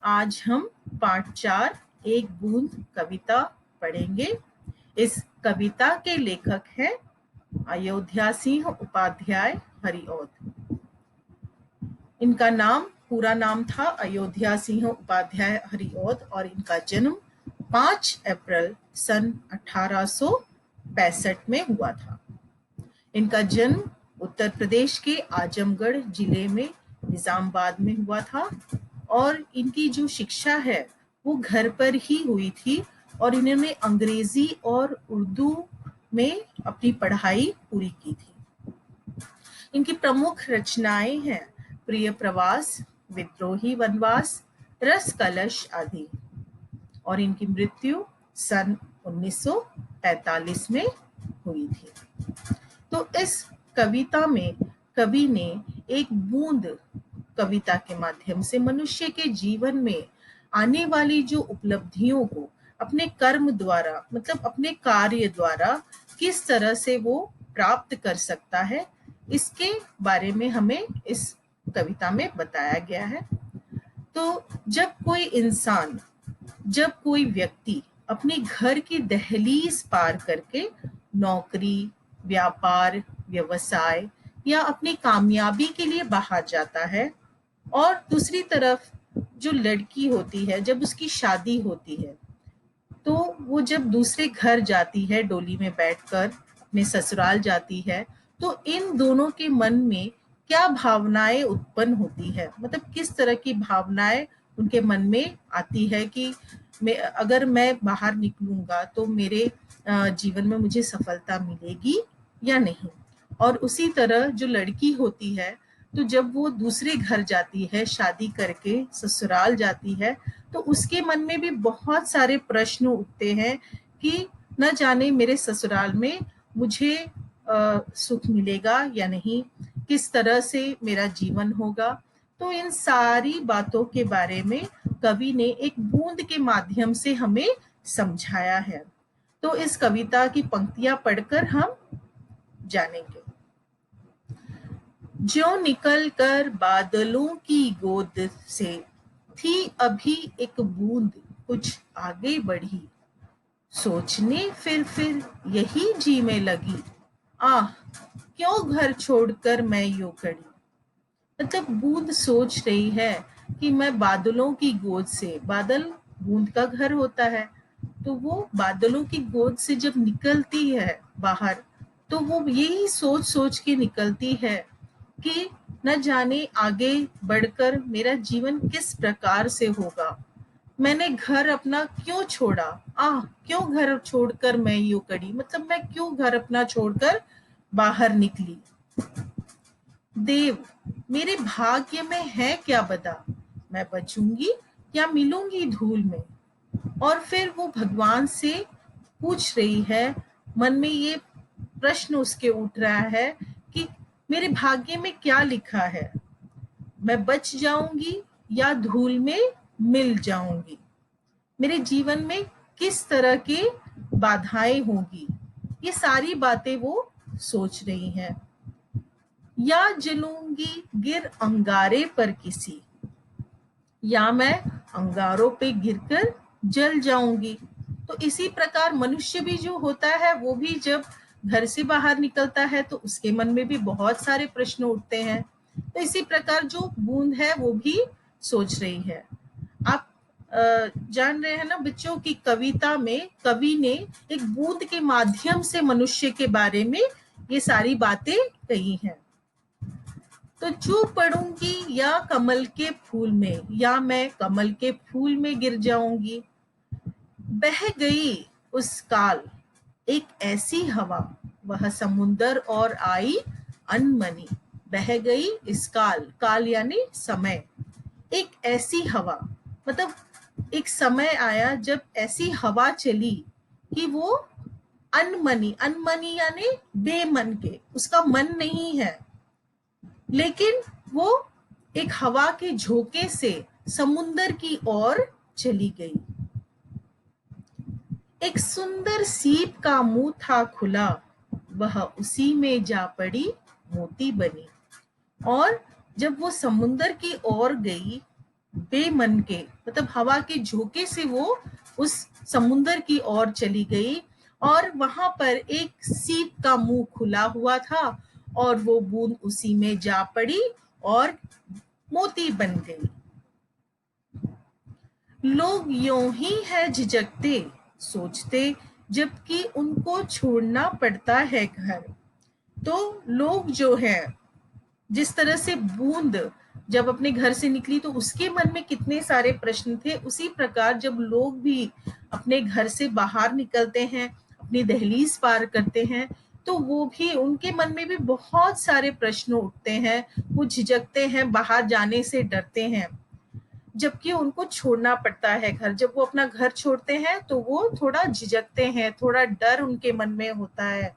आज हम पाठ 4 एक बूंद कविता पढ़ेंगे। इस कविता के लेखक हैं अयोध्या सिंह उपाध्याय हरिऔध। इनका पूरा नाम था अयोध्या सिंह उपाध्याय हरिऔध और इनका जन्म 5 अप्रैल सन 1865 में हुआ था। इनका जन्म उत्तर प्रदेश के आजमगढ़ जिले में निजामाबाद में हुआ था और इनकी जो शिक्षा है वो घर पर ही हुई थी और इन्होंने अंग्रेजी और उर्दू में अपनी पढ़ाई पूरी की थी। इनकी प्रमुख रचनाएं हैं प्रिय प्रवास, विद्रोही वनवास, रस कलश आदि। और इनकी मृत्यु सन 1945 में हुई थी। तो इस कविता में कवि ने एक बूंद कविता के माध्यम से मनुष्य के जीवन में आने वाली जो उपलब्धियों को अपने कर्म द्वारा मतलब अपने कार्य द्वारा किस तरह से वो प्राप्त कर सकता है, इसके बारे में हमें इस कविता में बताया गया है। तो जब कोई व्यक्ति अपने घर की दहलीज पार करके नौकरी, व्यापार, व्यवसाय या अपनी कामयाबी के लिए बाहर जाता है और दूसरी तरफ जो लड़की होती है जब उसकी शादी होती है तो वो जब दूसरे घर जाती है, डोली में बैठकर अपने ससुराल जाती है, तो इन दोनों के मन में क्या भावनाएं उत्पन्न होती है, मतलब किस तरह की भावनाएं उनके मन में आती है कि अगर मैं बाहर निकलूंगा तो मेरे जीवन में मुझे सफलता मिलेगी या नहीं। और उसी तरह जो लड़की होती है तो जब वो दूसरे घर जाती है, शादी करके ससुराल जाती है, तो उसके मन में भी बहुत सारे प्रश्न उठते हैं कि न जाने मेरे ससुराल में मुझे सुख मिलेगा या नहीं, किस तरह से मेरा जीवन होगा। तो इन सारी बातों के बारे में कवि ने एक बूंद के माध्यम से हमें समझाया है। तो इस कविता की पंक्तियां पढ़कर हम जानेंगे। जो निकल कर बादलों की गोद से थी अभी एक बूंद कुछ आगे बढ़ी, सोचने फिर यही जी में लगी, आह क्यों घर छोड़कर मैं यूं खड़ी। मतलब बूंद सोच रही है कि मैं बादलों की गोद से, बादल बूंद का घर होता है, तो वो बादलों की गोद से जब निकलती है बाहर तो वो यही सोच सोच के निकलती है कि न जाने आगे बढ़कर मेरा जीवन किस प्रकार से होगा, मैंने घर अपना क्यों छोड़ा, क्यों घर छोड़कर मैं यूं कड़ी, मतलब मैं क्यों घर अपना छोड़कर बाहर निकली। देव मेरे भाग्य में है क्या बता, मैं बचूंगी या मिलूंगी धूल में। और फिर वो भगवान से पूछ रही है, मन में ये प्रश्न उसके उठ रहा है कि मेरे भाग्य में क्या लिखा है, मैं बच जाऊंगी या धूल में मिल जाऊंगी, मेरे जीवन में किस तरह की बाधाएं होगी, ये सारी बातें वो सोच रही हैं। या जलूंगी गिर अंगारे पर किसी, या मैं अंगारों पे गिरकर जल जाऊंगी। तो इसी प्रकार मनुष्य भी जो होता है वो भी जब घर से बाहर निकलता है तो उसके मन में भी बहुत सारे प्रश्न उठते हैं। तो इसी प्रकार जो बूंद है वो भी सोच रही है। आप जान रहे हैं ना बच्चों की कविता में कवि ने एक बूंद के माध्यम से मनुष्य के बारे में ये सारी बातें कही हैं। तो चू पड़ूंगी या कमल के फूल में, या मैं कमल के फूल में गिर जाऊंगी। बह गई उस काल एक ऐसी हवा, वह समुंदर और आई अनमनी। बह गई इस काल यानी समय, एक ऐसी हवा मतलब एक समय आया जब ऐसी हवा चली कि वो अनमनी यानी बेमन के, उसका मन नहीं है, लेकिन वो एक हवा के झोंके से समुंदर की ओर चली गई। एक सुंदर सीप का मुंह था खुला, वह उसी में जा पड़ी मोती बनी। और जब वो समुंदर की ओर गई बेमन के, मतलब हवा के झोंके से वो उस समुंदर की ओर चली गई और वहां पर एक सीप का मुंह खुला हुआ था और वो बूंद उसी में जा पड़ी और मोती बन गई। लोग यूं ही है झिझकते, सोचते, जबकि उनको छोड़ना पड़ता है घर। तो लोग जो है, जिस तरह से बूंद जब अपने घर से निकली तो उसके मन में कितने सारे प्रश्न थे, उसी प्रकार जब लोग भी अपने घर से बाहर निकलते हैं, अपनी दहलीज पार करते हैं, तो वो भी, उनके मन में भी बहुत सारे प्रश्न उठते हैं। वो झिझकते हैं, बाहर जाने से डरते हैं, जबकि उनको छोड़ना पड़ता है घर। जब वो अपना घर छोड़ते हैं तो वो थोड़ा झिझकते हैं, थोड़ा डर उनके मन में होता है।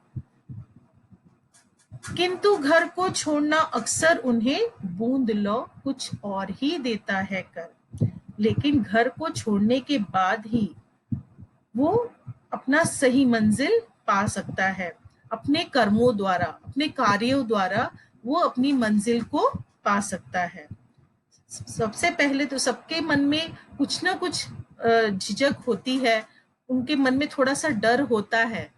किंतु घर को छोड़ना अक्सर उन्हें बूंद लो कुछ और ही देता है कर। लेकिन घर को छोड़ने के बाद ही वो अपना सही मंजिल पा सकता है। अपने कर्मों द्वारा, अपने कार्यों द्वारा वो अपनी मंजिल को पा सकता है। सबसे पहले तो सबके मन में कुछ ना कुछ झिझक होती है, उनके मन में थोड़ा सा डर होता है।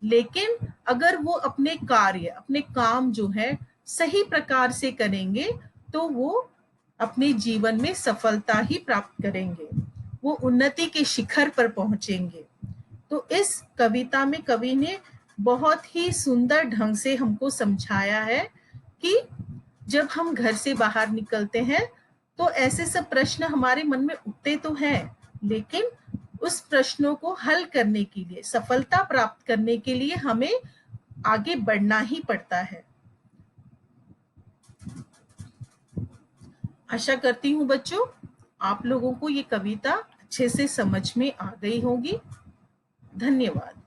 लेकिन अगर वो अपने कार्य, अपने काम जो है सही प्रकार से करेंगे तो वो अपने जीवन में सफलता ही प्राप्त करेंगे, वो उन्नति के शिखर पर पहुंचेंगे। तो इस कविता में कवि ने बहुत ही सुंदर ढंग से हमको समझाया है कि जब हम घर से बाहर निकलते हैं तो ऐसे सब प्रश्न हमारे मन में उठते तो हैं, लेकिन उस प्रश्नों को हल करने के लिए, सफलता प्राप्त करने के लिए हमें आगे बढ़ना ही पड़ता है। आशा करती हूँ बच्चों, आप लोगों को ये कविता अच्छे से समझ में आ गई होगी। धन्यवाद।